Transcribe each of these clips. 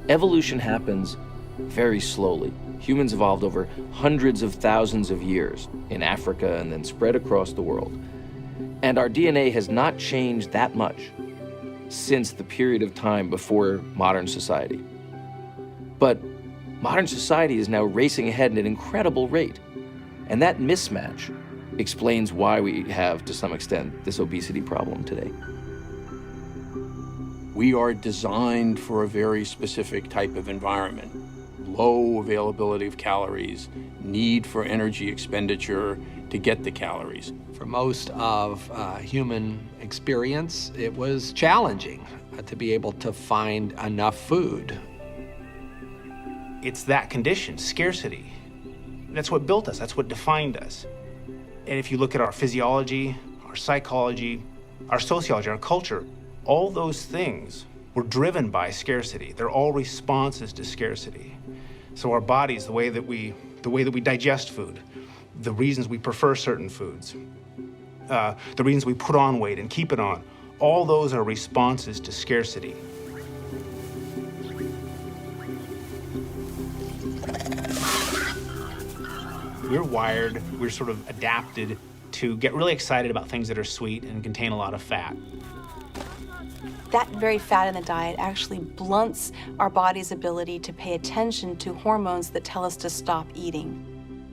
Evolution happens very slowly. Humans evolved over hundreds of thousands of years in Africa and then spread across the world. And our DNA has not changed that much since the period of time before modern society. But modern society is now racing ahead at an incredible rate. And that mismatch explains why we have, to some extent, this obesity problem today. We are designed for a very specific type of environment. Low availability of calories, need for energy expenditure to get the calories. For most of human experience, it was challenging to be able to find enough food. It's that condition, scarcity. That's what built us, that's what defined us. And if you look at our physiology, our psychology, our sociology, our culture, all those things were driven by scarcity. They're all responses to scarcity. So our bodies, the way that we digest food, the reasons we prefer certain foods, the reasons we put on weight and keep it on, all those are responses to scarcity. We're wired, we're sort of adapted to get really excited about things that are sweet and contain a lot of fat. That very fat in the diet actually blunts our body's ability to pay attention to hormones that tell us to stop eating.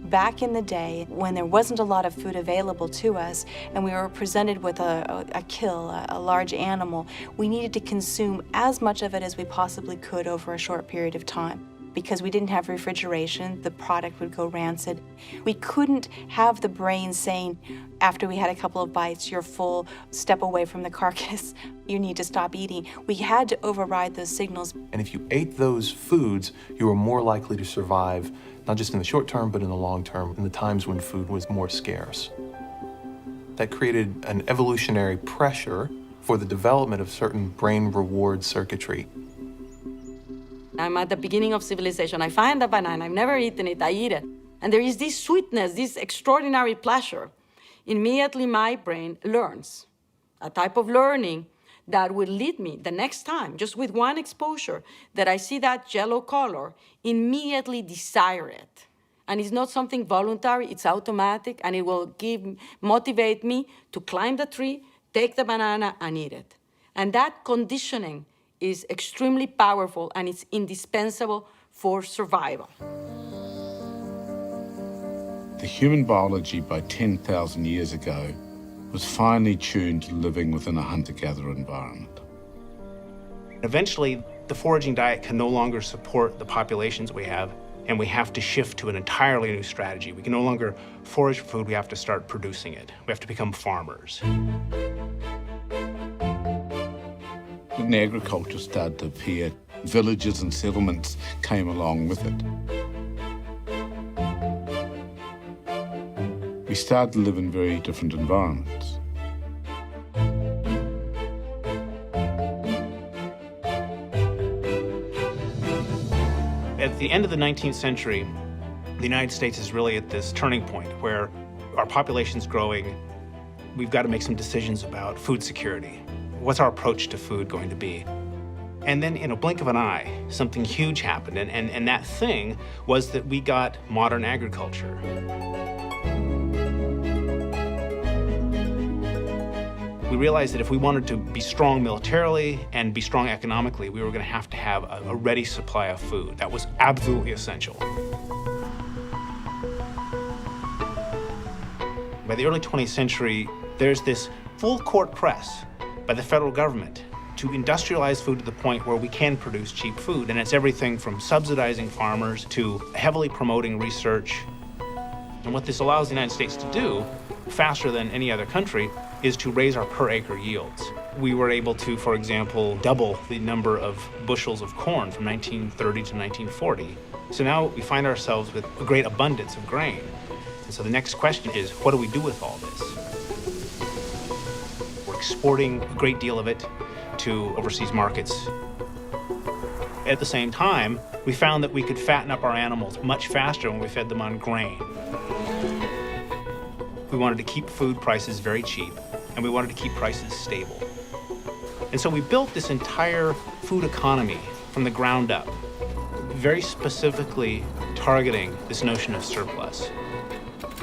Back in the day, when there wasn't a lot of food available to us and we were presented with a large animal, we needed to consume as much of it as we possibly could over a short period of time. Because we didn't have refrigeration, the product would go rancid. We couldn't have the brain saying, after we had a couple of bites, you're full, step away from the carcass, you need to stop eating. We had to override those signals. And if you ate those foods, you were more likely to survive, not just in the short term, but in the long term, in the times when food was more scarce. That created an evolutionary pressure for the development of certain brain reward circuitry. I'm at the beginning of civilization. I find a banana, I've never eaten it, I eat it. And there is this sweetness, this extraordinary pleasure. Immediately my brain learns, a type of learning that will lead me the next time, just with one exposure, that I see that yellow color, immediately desire it. And it's not something voluntary, it's automatic, and it will motivate me to climb the tree, take the banana, and eat it. And that conditioning is extremely powerful, and it's indispensable for survival. The human biology by 10,000 years ago was finely tuned to living within a hunter-gatherer environment. Eventually, the foraging diet can no longer support the populations we have, and we have to shift to an entirely new strategy. We can no longer forage for food, we have to start producing it. We have to become farmers. When agriculture started to appear, villages and settlements came along with it. We started to live in very different environments. At the end of the 19th century, the United States is really at this turning point where our population's growing. We've got to make some decisions about food security. What's our approach to food going to be? And then in a blink of an eye, something huge happened, and that thing was that we got modern agriculture. We realized that if we wanted to be strong militarily and be strong economically, we were going to have a ready supply of food. That was absolutely essential. By the early 20th century, there's this full-court press by the federal government to industrialize food to the point where we can produce cheap food. And it's everything from subsidizing farmers to heavily promoting research. And what this allows the United States to do, faster than any other country, is to raise our per acre yields. We were able to, for example, double the number of bushels of corn from 1930 to 1940. So now we find ourselves with a great abundance of grain. And so the next question is, what do we do with all this? We're exporting a great deal of it to overseas markets. At the same time, we found that we could fatten up our animals much faster when we fed them on grain. We wanted to keep food prices very cheap, and we wanted to keep prices stable. And so we built this entire food economy from the ground up. very specifically targeting this notion of surplus.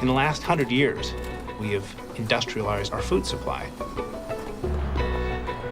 In the last 100 years, we have industrialized our food supply.